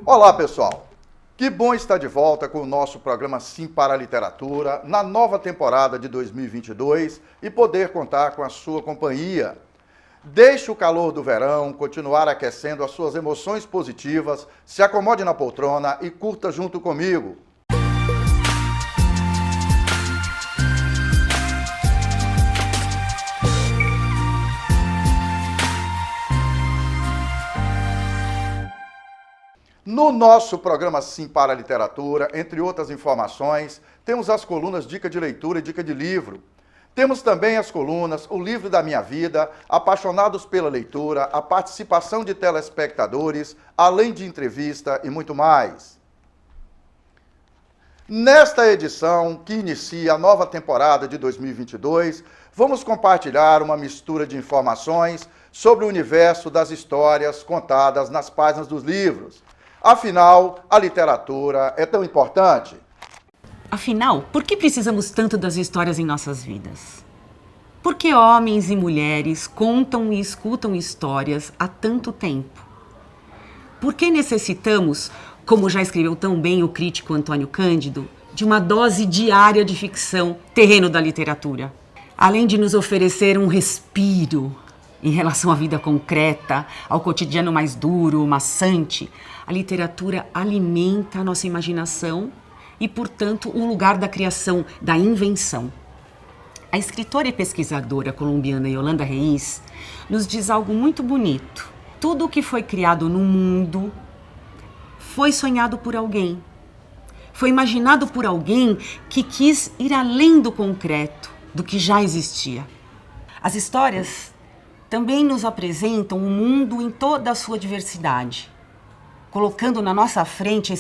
Olá, pessoal! Que bom estar de volta com o nosso programa Sim para a Literatura na nova temporada de 2022 e poder contar com a sua companhia. Deixe o calor do verão continuar aquecendo as suas emoções positivas, se acomode na poltrona e curta junto comigo. No nosso programa Sim para a Literatura, entre outras informações, temos as colunas Dica de Leitura e Dica de Livro. Temos também as colunas O Livro da Minha Vida, Apaixonados pela Leitura, a participação de telespectadores, além de entrevista e muito mais. Nesta edição, que inicia a nova temporada de 2022, vamos compartilhar uma mistura de informações sobre o universo das histórias contadas nas páginas dos livros. Afinal, a literatura é tão importante. Afinal, por que precisamos tanto das histórias em nossas vidas? Por que homens e mulheres contam e escutam histórias há tanto tempo? Por que necessitamos, como já escreveu tão bem o crítico Antônio Cândido, de uma dose diária de ficção, terreno da literatura? Além de nos oferecer um respiro em relação à vida concreta, ao cotidiano mais duro, maçante, a literatura alimenta a nossa imaginação e, portanto, o lugar da criação, da invenção. A escritora e pesquisadora colombiana Yolanda Reis nos diz algo muito bonito. Tudo o que foi criado no mundo foi sonhado por alguém. Foi imaginado por alguém que quis ir além do concreto, do que já existia. As histórias também nos apresentam o mundo em toda a sua diversidade, colocando na nossa frente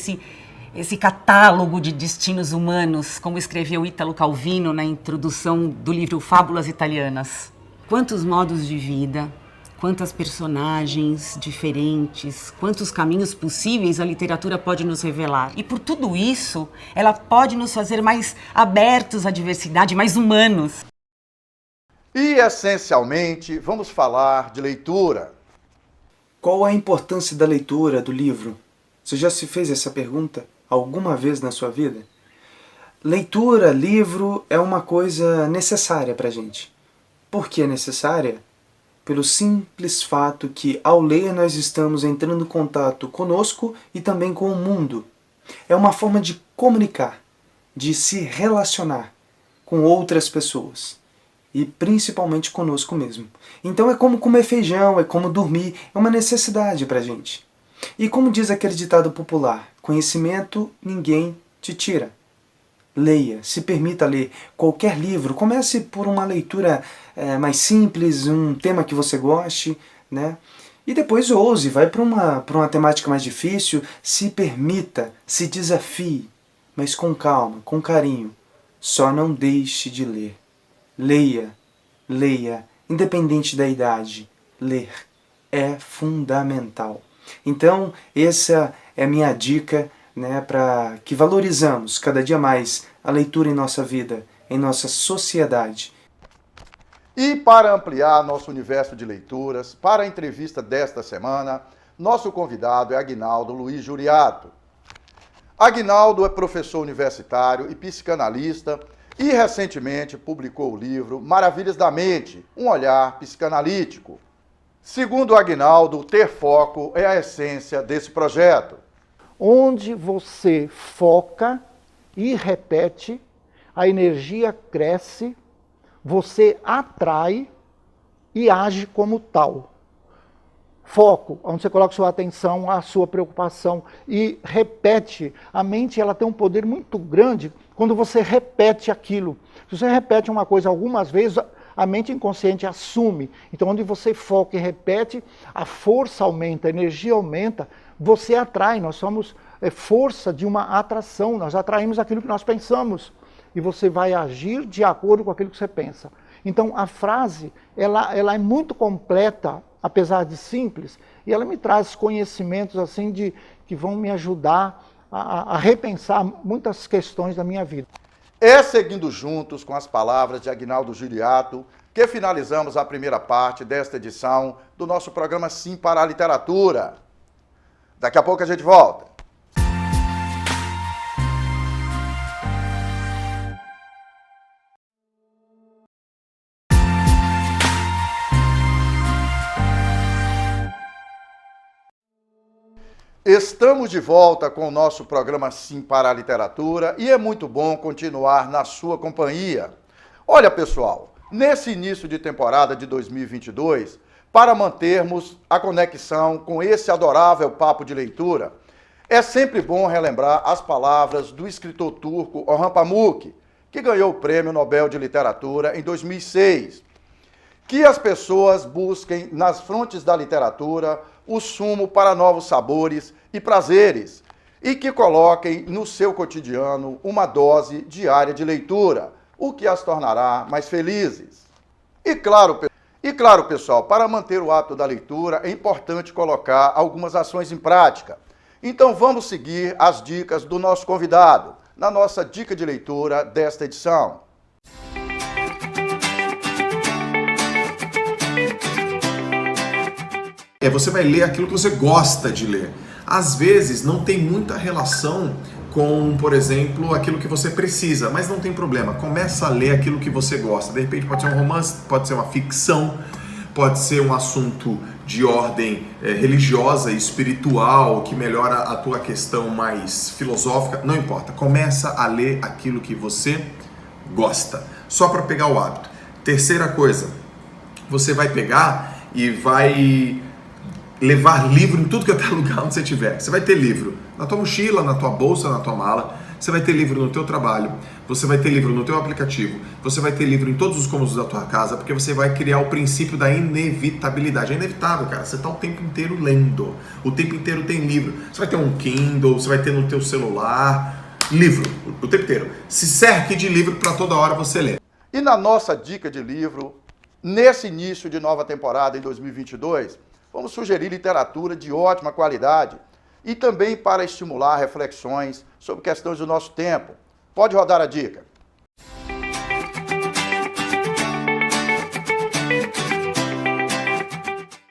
esse catálogo de destinos humanos, como escreveu Ítalo Calvino na introdução do livro Fábulas Italianas. Quantos modos de vida, quantas personagens diferentes, quantos caminhos possíveis a literatura pode nos revelar. E por tudo isso, ela pode nos fazer mais abertos à diversidade, mais humanos. E, essencialmente, vamos falar de leitura. Qual a importância da leitura do livro? Você já se fez essa pergunta alguma vez na sua vida? Leitura, livro, é uma coisa necessária para a gente. Por que é necessária? Pelo simples fato que, ao ler, nós estamos entrando em contato conosco e também com o mundo. É uma forma de comunicar, de se relacionar com outras pessoas. E principalmente conosco mesmo. Então é como comer feijão, é como dormir, é uma necessidade pra gente. E como diz aquele ditado popular, conhecimento ninguém te tira. Leia, se permita ler qualquer livro, comece por uma leitura mais simples, um tema que você goste, né? E depois ouse, vai para uma temática mais difícil, se permita, se desafie, mas com calma, com carinho. Só não deixe de ler. Leia, leia, independente da idade, ler é fundamental. Então, essa é a minha dica, né, para que valorizamos cada dia mais a leitura em nossa vida, em nossa sociedade. E para ampliar nosso universo de leituras, para a entrevista desta semana, nosso convidado é Aguinaldo Luiz Juriato. Aguinaldo é professor universitário e psicanalista, e recentemente publicou o livro Maravilhas da Mente, um olhar psicanalítico. Segundo Aguinaldo, ter foco é a essência desse projeto. Onde você foca e repete, a energia cresce, você atrai e age como tal. Foco, onde você coloca sua atenção, a sua preocupação e repete. A mente ela tem um poder muito grande quando você repete aquilo. Se você repete uma coisa algumas vezes, a mente inconsciente assume. Então, onde você foca e repete, a força aumenta, a energia aumenta, você atrai. Nós somos força de uma atração, nós atraímos aquilo que nós pensamos. E você vai agir de acordo com aquilo que você pensa. Então, a frase, ela é muito completa, apesar de simples, e ela me traz conhecimentos assim que vão me ajudar a repensar muitas questões da minha vida. É seguindo juntos com as palavras de Aguinaldo Juriato que finalizamos a primeira parte desta edição do nosso programa Sim para a Literatura. Daqui a pouco a gente volta. Estamos de volta com o nosso programa Sim para a Literatura e é muito bom continuar na sua companhia. Olha, pessoal, nesse início de temporada de 2022, para mantermos a conexão com esse adorável papo de leitura, é sempre bom relembrar as palavras do escritor turco Orhan Pamuk, que ganhou o Prêmio Nobel de Literatura em 2006. Que as pessoas busquem nas frontes da literatura o sumo para novos sabores e prazeres e que coloquem no seu cotidiano uma dose diária de leitura, o que as tornará mais felizes. E claro, pessoal, para manter o hábito da leitura é importante colocar algumas ações em prática. Então vamos seguir as dicas do nosso convidado na nossa dica de leitura desta edição. Você vai ler aquilo que você gosta de ler. Às vezes não tem muita relação com, por exemplo, aquilo que você precisa, mas não tem problema. Começa a ler aquilo que você gosta. De repente pode ser um romance, pode ser uma ficção, pode ser um assunto de ordem religiosa e espiritual que melhora a tua questão mais filosófica. Não importa. Começa a ler aquilo que você gosta. Só para pegar o hábito. Terceira coisa, você vai pegar e vai levar livro em tudo que é lugar onde você estiver. Você vai ter livro na tua mochila, na tua bolsa, na tua mala. Você vai ter livro no teu trabalho. Você vai ter livro no teu aplicativo. Você vai ter livro em todos os cômodos da tua casa, porque você vai criar o princípio da inevitabilidade. É inevitável, cara. Você está o tempo inteiro lendo. O tempo inteiro tem livro. Você vai ter um Kindle, você vai ter no teu celular. Livro, o tempo inteiro. Se cerque de livro para toda hora você ler. E na nossa dica de livro, nesse início de nova temporada em 2022, vamos sugerir literatura de ótima qualidade e também para estimular reflexões sobre questões do nosso tempo. Pode rodar a dica.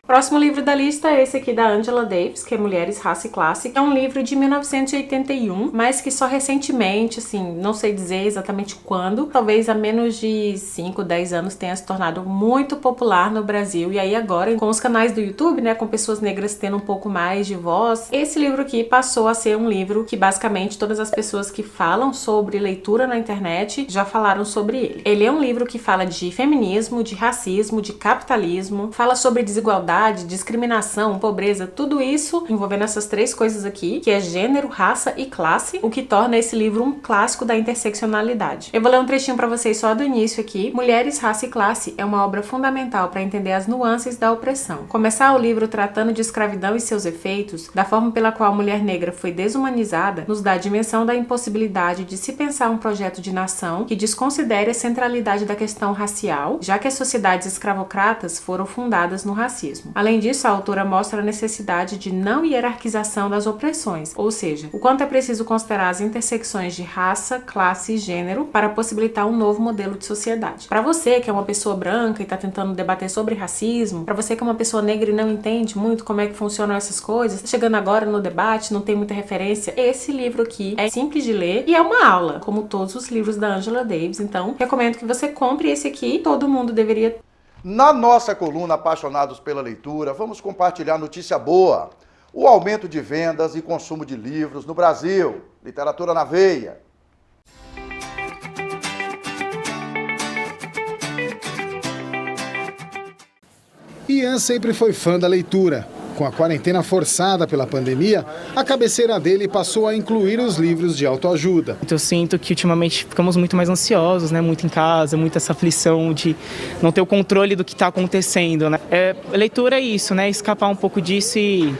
O próximo livro da lista é esse aqui da Angela Davis, que é Mulheres, Raça e Classe. É um livro de 1981, mas que só recentemente, assim, não sei dizer exatamente quando, talvez há menos de 5, 10 anos tenha se tornado muito popular no Brasil. E aí agora, com os canais do YouTube, né, com pessoas negras tendo um pouco mais de voz, esse livro aqui passou a ser um livro que basicamente todas as pessoas que falam sobre leitura na internet já falaram sobre ele. Ele é um livro que fala de feminismo, de racismo, de capitalismo, fala sobre desigualdade, discriminação, pobreza, tudo isso envolvendo essas três coisas aqui, que é gênero, raça e classe, o que torna esse livro um clássico da interseccionalidade. Eu vou ler um trechinho pra vocês só do início aqui. Mulheres, Raça e Classe é uma obra fundamental para entender as nuances da opressão. Começar o livro tratando de escravidão e seus efeitos, da forma pela qual a mulher negra foi desumanizada, nos dá a dimensão da impossibilidade de se pensar um projeto de nação que desconsidere a centralidade da questão racial, já que as sociedades escravocratas foram fundadas no racismo. Além disso, a autora mostra a necessidade de não hierarquização das opressões, ou seja, o quanto é preciso considerar as intersecções de raça, classe e gênero para possibilitar um novo modelo de sociedade. Para você que é uma pessoa branca e está tentando debater sobre racismo, para você que é uma pessoa negra e não entende muito como é que funcionam essas coisas, chegando agora no debate, não tem muita referência, esse livro aqui é simples de ler e é uma aula, como todos os livros da Angela Davis. Então, recomendo que você compre esse aqui, todo mundo deveria. Na nossa coluna Apaixonados pela Leitura, vamos compartilhar notícia boa: o aumento de vendas e consumo de livros no Brasil. Literatura na veia. Ian sempre foi fã da leitura. Com a quarentena forçada pela pandemia, a cabeceira dele passou a incluir os livros de autoajuda. Eu sinto que ultimamente ficamos muito mais ansiosos, né? Muito em casa, muita essa aflição de não ter o controle do que está acontecendo, né? Leitura é isso, né? Escapar um pouco disso e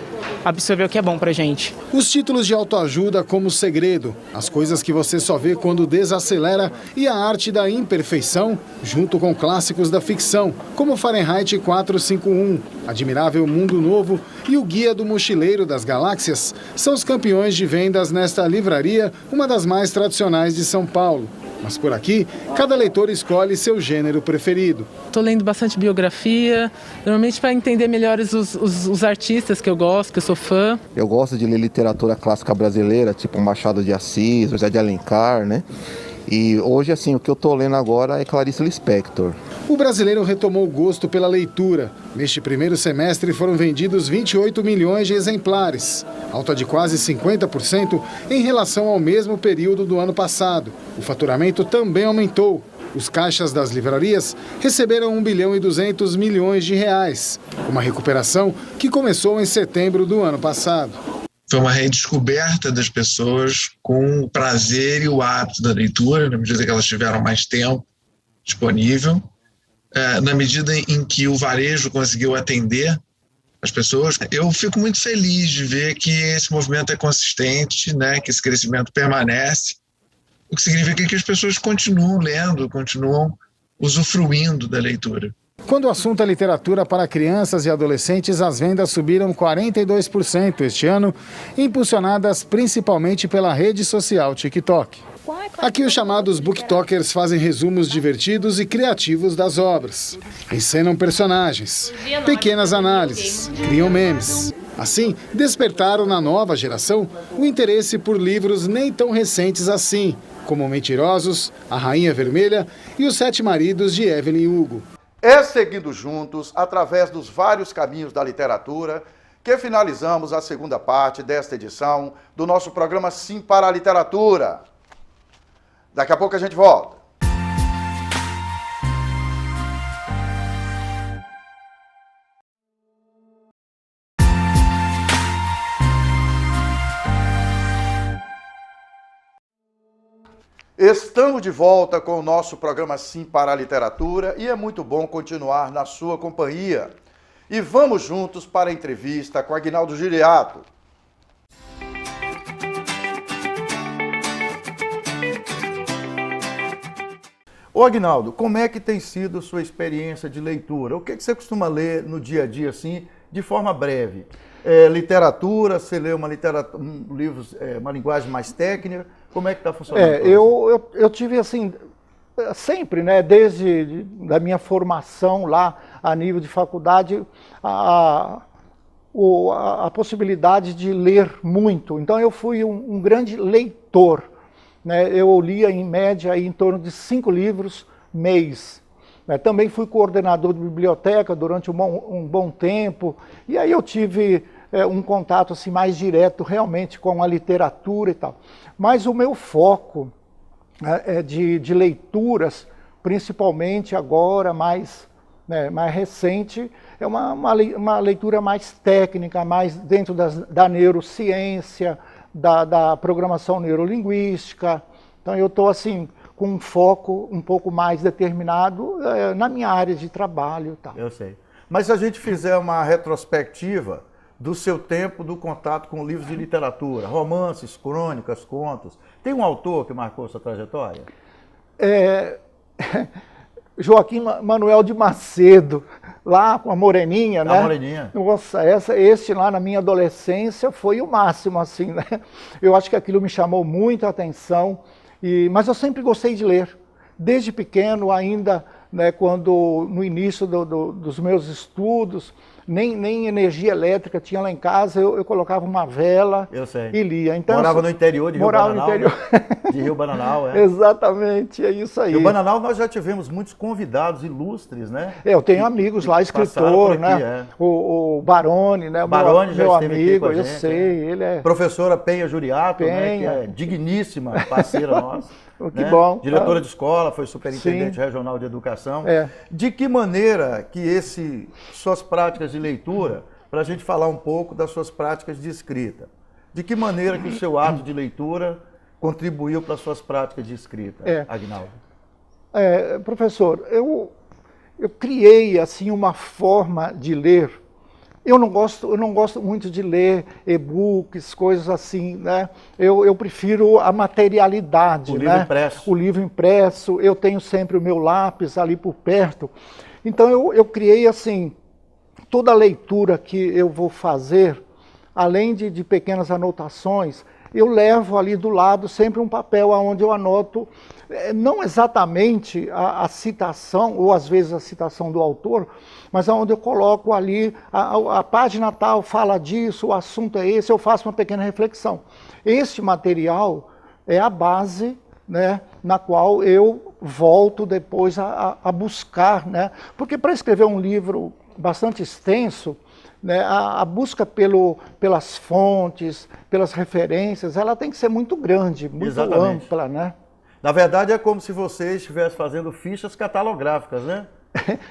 absorver o que é bom pra gente. Os títulos de autoajuda como O Segredo, As Coisas que Você Só Vê Quando Desacelera e A Arte da Imperfeição, junto com clássicos da ficção, como Fahrenheit 451, Admirável Mundo Novo e O Guia do Mochileiro das Galáxias, são os campeões de vendas nesta livraria, uma das mais tradicionais de São Paulo. Mas por aqui, cada leitor escolhe seu gênero preferido. Estou lendo bastante biografia, normalmente para entender melhor os artistas que eu gosto, que eu sou fã. Eu gosto de ler literatura clássica brasileira, tipo Machado de Assis, José de Alencar, né? E hoje, assim, o que eu estou lendo agora é Clarice Lispector. o brasileiro retomou o gosto pela leitura. Neste primeiro semestre foram vendidos 28 milhões de exemplares, alta de quase 50% em relação ao mesmo período do ano passado. O faturamento também aumentou. Os caixas das livrarias receberam 1 bilhão e 200 milhões de reais, uma recuperação que começou em setembro do ano passado. Foi uma redescoberta das pessoas com o prazer e o hábito da leitura, na medida que elas tiveram mais tempo disponível, na medida em que o varejo conseguiu atender as pessoas. Eu fico muito feliz de ver que esse movimento é consistente, né, que esse crescimento permanece, o que significa que as pessoas continuam lendo, continuam usufruindo da leitura. Quando o assunto é literatura para crianças e adolescentes, as vendas subiram 42% este ano, impulsionadas principalmente pela rede social TikTok. Aqui os chamados booktokers fazem resumos divertidos e criativos das obras. Encenam personagens, pequenas análises, criam memes. Assim, despertaram na nova geração o interesse por livros nem tão recentes assim, como Mentirosos, A Rainha Vermelha e Os Sete Maridos de Evelyn Hugo. É seguindo juntos, através dos vários caminhos da literatura, que finalizamos a segunda parte desta edição do nosso programa Sim para a Literatura. Daqui a pouco a gente volta. Estamos de volta com o nosso programa Sim para a Literatura e é muito bom continuar na sua companhia. E vamos juntos para a entrevista com Aguinaldo Giuriato. Ô Aguinaldo, como é que tem sido a sua experiência de leitura? O que você costuma ler no dia a dia, assim, de forma breve? Literatura, você lê livros, uma linguagem mais técnica? Como é que está funcionando? Eu tive assim, sempre, né, desde da minha formação lá a nível de faculdade, a possibilidade de ler muito. Então eu fui um grande leitor, né? Eu lia em média em torno de 5 livros mês. Também fui coordenador de biblioteca durante um bom tempo, e aí eu tive um contato assim, mais direto realmente com a literatura e tal. Mas o meu foco de leituras, principalmente agora, mais recente, é uma leitura mais técnica, mais dentro da neurociência, da programação neurolinguística. Então eu estou assim, com um foco um pouco mais determinado na minha área de trabalho. Tá. Eu sei. Mas se a gente fizer uma retrospectiva do seu tempo do contato com livros de literatura, romances, crônicas, contos, tem um autor que marcou sua trajetória? Joaquim Manuel de Macedo, lá com a Moreninha, né? A Moreninha. Nossa, esse lá na minha adolescência foi o máximo, assim, né? Eu acho que aquilo me chamou muita atenção. Mas eu sempre gostei de ler, desde pequeno ainda, né, quando no início dos meus estudos, nem energia elétrica tinha lá em casa, eu colocava uma vela e lia. Então, morava no interior de Rio Bananal? Morava no interior. De Rio Bananal, Exatamente, é isso aí. E o Bananal nós já tivemos muitos convidados ilustres, né? Eu tenho amigos lá, escritor, né? O Baroni, né? Baroni já meu esteve amigo, aqui com a eu gente, sei, ele é... Professora Penha Giuriato, né? Que é digníssima parceira nossa. Que bom. Diretora de escola, foi superintendente regional de educação. De que maneira que suas práticas de leitura, para a gente falar um pouco das suas práticas de escrita, de que maneira que o seu ato de leitura contribuiu para as suas práticas de escrita, Aguinaldo? Professor, eu criei assim uma forma de ler. Eu não gosto muito de ler e-books, coisas assim, né? Eu prefiro a materialidade, o livro impresso. O livro impresso. Eu tenho sempre o meu lápis ali por perto. Então eu criei assim, toda a leitura que eu vou fazer, além de pequenas anotações, eu levo ali do lado sempre um papel onde eu anoto, não exatamente a citação, ou às vezes a citação do autor, mas onde eu coloco ali, a página tal fala disso, o assunto é esse, eu faço uma pequena reflexão. Este material é a base, né, na qual eu volto depois a buscar, né? Porque para escrever um livro bastante extenso, né, a busca pelas fontes, pelas referências, ela tem que ser muito grande, muito Exatamente. ampla, né? Na verdade, é como se você estivesse fazendo fichas catalográficas, né?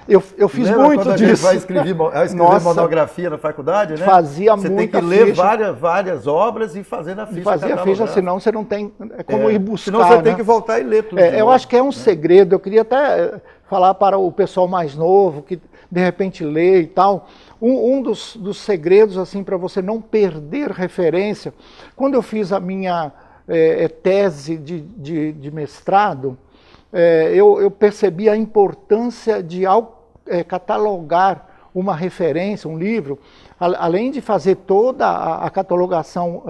Eu fiz Lembra muito quando disso. A gente vai escrever monografia na faculdade, né? Fazia você muita tem que ler ficha. várias obras e fazer na ficha Fazia ficha, senão você não tem como ir buscar. Senão você tem né? que voltar e ler tudo. Eu acho que é um segredo. Eu queria até falar para o pessoal mais novo, que de repente lê e tal. Um dos segredos, assim, para você não perder referência, quando eu fiz a minha tese de mestrado, eu percebi a importância de, ao catalogar uma referência, um livro, além de fazer toda a catalogação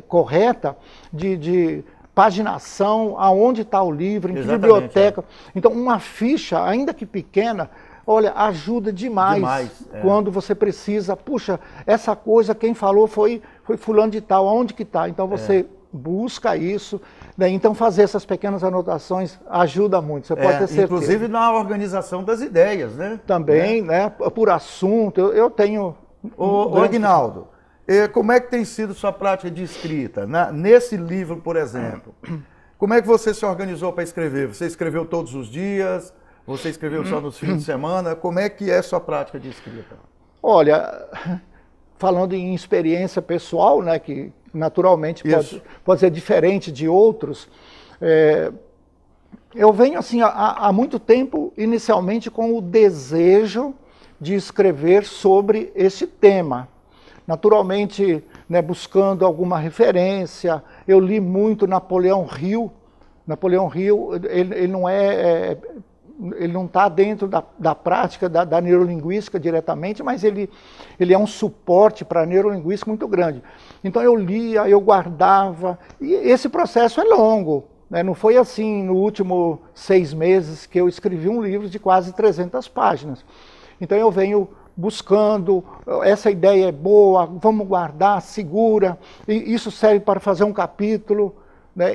correta, de paginação, aonde está o livro, em que biblioteca. Então, uma ficha, ainda que pequena, olha, ajuda demais quando você precisa. Puxa, essa coisa quem falou foi fulano de tal, aonde que está? Então você busca isso, né? Então fazer essas pequenas anotações ajuda muito, você pode ter certeza. Inclusive na organização das ideias, né? Também, né? Por assunto, eu tenho... Ô Aguinaldo, como é que tem sido sua prática de escrita? Nesse livro, por exemplo, como é que você se organizou para escrever? Você escreveu todos os dias? Você escreveu só nos fins de semana? Como é que é a sua prática de escrita? Olha, falando em experiência pessoal, né, que naturalmente pode ser diferente de outros, eu venho assim há muito tempo, inicialmente, com o desejo de escrever sobre esse tema. Naturalmente, né, buscando alguma referência, eu li muito Napoleão Hill. Napoleão Hill, ele não está dentro da prática da neurolinguística diretamente, mas ele é um suporte para a neurolinguística muito grande. Então eu lia, eu guardava, e esse processo é longo, né? Não foi assim no último 6 meses que eu escrevi um livro de quase 300 páginas. Então eu venho buscando, essa ideia é boa, vamos guardar, segura, e isso serve para fazer um capítulo.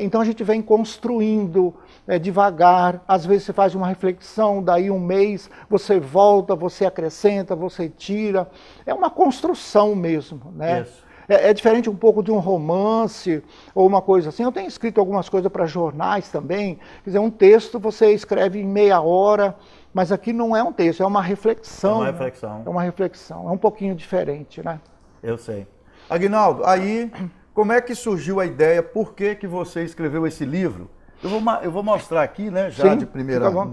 Então a gente vem construindo devagar, às vezes você faz uma reflexão, daí um mês você volta, você acrescenta, você tira. É uma construção mesmo, né? É diferente um pouco de um romance ou uma coisa assim. Eu tenho escrito algumas coisas para jornais também. Quer dizer, um texto você escreve em meia hora, mas aqui não é um texto, é uma reflexão. É uma reflexão. Né? É uma reflexão, é um pouquinho diferente, né? Eu sei. Aguinaldo, aí... Como é que surgiu a ideia? Por que você escreveu esse livro? Eu vou mostrar aqui, né, já de primeira mão,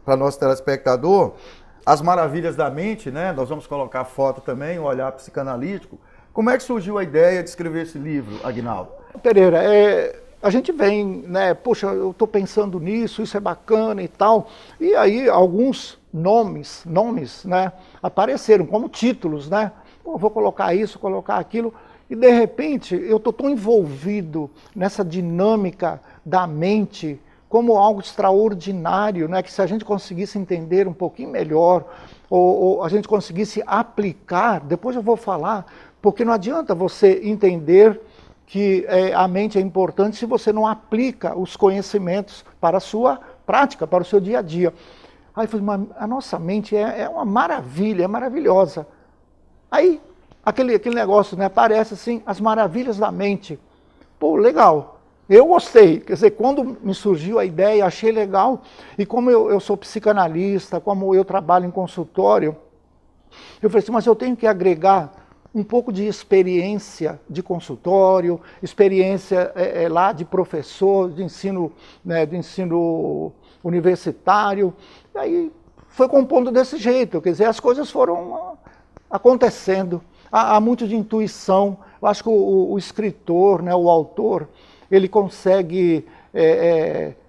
para nosso telespectador, As Maravilhas da Mente, né? Nós vamos colocar foto também, um olhar psicanalítico. Como é que surgiu a ideia de escrever esse livro, Aguinaldo? Pereira, a gente vem, né, poxa, eu estou pensando nisso, isso é bacana e tal, e aí alguns nomes, né, apareceram como títulos, né? Pô, vou colocar isso, colocar aquilo. E, de repente, eu estou tão envolvido nessa dinâmica da mente como algo extraordinário, né? Que se a gente conseguisse entender um pouquinho melhor, ou a gente conseguisse aplicar, depois eu vou falar, porque não adianta você entender que a mente é importante se você não aplica os conhecimentos para a sua prática, para o seu dia a dia. Aí eu falei, mas a nossa mente é uma maravilha, é maravilhosa. Aí... Aquele negócio, né? Aparece assim, as maravilhas da mente. Pô, legal. Eu gostei. Quer dizer, quando me surgiu a ideia, achei legal. E como eu sou psicanalista, como eu trabalho em consultório, eu falei assim, mas eu tenho que agregar um pouco de experiência de consultório, experiência lá de professor, de ensino, né, de ensino universitário. E aí foi compondo desse jeito. Quer dizer, as coisas foram acontecendo. Há muito de intuição. Eu acho que o escritor, né, o autor, ele consegue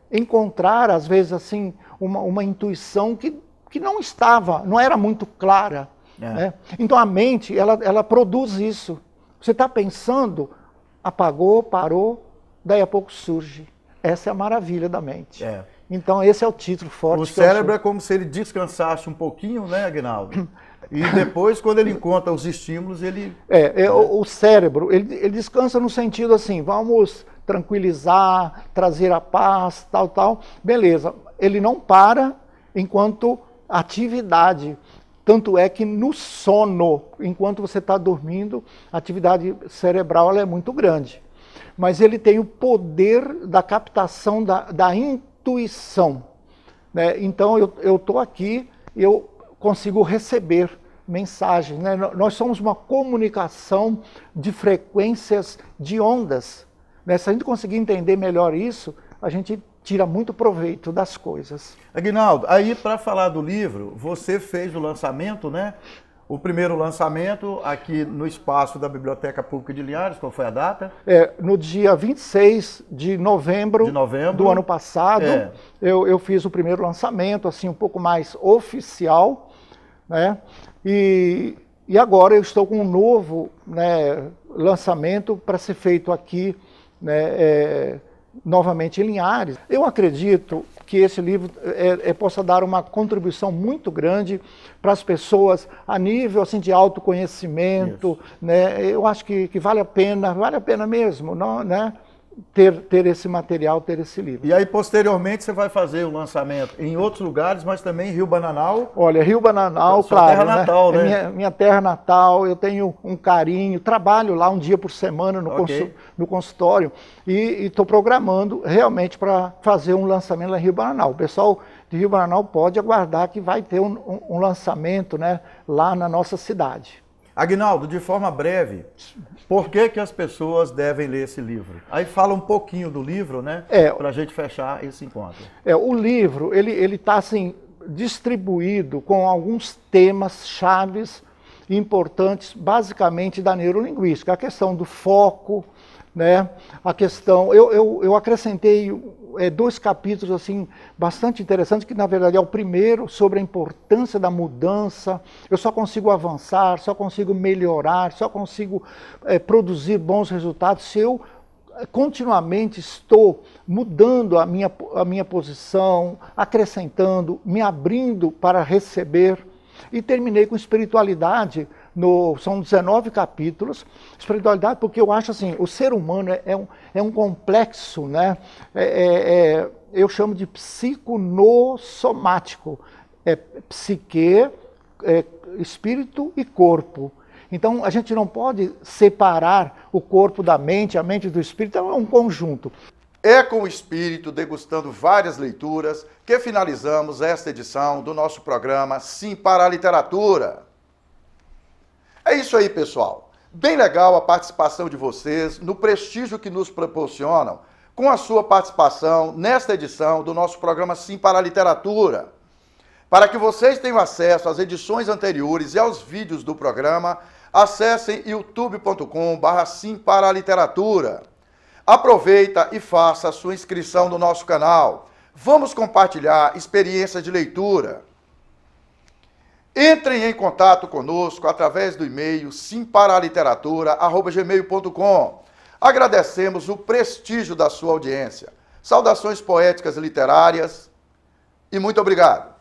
encontrar, às vezes, assim, uma intuição que não era muito clara. Né? Então a mente, ela produz isso. Você está pensando, apagou, parou, daí a pouco surge. Essa é a maravilha da mente. Então esse é o título forte. O cérebro é como se ele descansasse um pouquinho, né, Aguinaldo? E depois, quando ele encontra os estímulos, ele... O cérebro, ele descansa no sentido assim, vamos tranquilizar, trazer a paz, tal. Beleza. Ele não para enquanto atividade. Tanto é que no sono, enquanto você está dormindo, a atividade cerebral ela é muito grande. Mas ele tem o poder da captação da intuição. Né? Então eu estou aqui, eu consigo receber mensagens. Né? Nós somos uma comunicação de frequências, de ondas. Né? Se a gente conseguir entender melhor isso, a gente tira muito proveito das coisas. Aguinaldo, aí para falar do livro, você fez o lançamento, né? O primeiro lançamento aqui no espaço da Biblioteca Pública de Linhares, qual foi a data? No dia 26 de novembro do ano passado, eu fiz o primeiro lançamento, assim, um pouco mais oficial, né? E agora eu estou com um novo, né, lançamento para ser feito aqui, né, novamente em Linhares. Eu acredito que esse livro possa dar uma contribuição muito grande para as pessoas a nível assim, de autoconhecimento. Né? Eu acho que vale a pena mesmo, não, né? ter esse material, ter esse livro. E aí, posteriormente, você vai fazer o lançamento em outros lugares, mas também em Rio Bananal? Olha, Rio Bananal, sua claro, terra natal, né? É minha terra natal, eu tenho um carinho, trabalho lá um dia por semana no consultório e estou programando realmente para fazer um lançamento lá em Rio Bananal. O pessoal de Rio Bananal pode aguardar que vai ter um lançamento, né, lá na nossa cidade. Aguinaldo, de forma breve, por que as pessoas devem ler esse livro? Aí fala um pouquinho do livro, né? Para a gente fechar esse encontro. O livro, ele está assim, distribuído com alguns temas chaves importantes, basicamente da neurolinguística. A questão do foco, né? A questão... Eu acrescentei 2 capítulos assim, bastante interessantes, que na verdade é o primeiro, sobre a importância da mudança. Eu só consigo avançar, só consigo melhorar, só consigo produzir bons resultados se eu continuamente estou mudando a minha posição, acrescentando, me abrindo para receber. E terminei com espiritualidade, são 19 capítulos, espiritualidade, porque eu acho assim, o ser humano é um complexo, né? Eu chamo de psiconossomático, psique, espírito e corpo. Então a gente não pode separar o corpo da mente, a mente do espírito, é um conjunto. É com o espírito, degustando várias leituras, que finalizamos esta edição do nosso programa Sim para a Literatura. É isso aí, pessoal. Bem legal a participação de vocês, no prestígio que nos proporcionam, com a sua participação nesta edição do nosso programa Sim para a Literatura. Para que vocês tenham acesso às edições anteriores e aos vídeos do programa, acessem youtube.com/Sim para a Literatura. Aproveita e faça a sua inscrição no nosso canal. Vamos compartilhar experiências de leitura. Entrem em contato conosco através do e-mail simparaliteratura@gmail.com. Agradecemos o prestígio da sua audiência. Saudações poéticas e literárias e muito obrigado.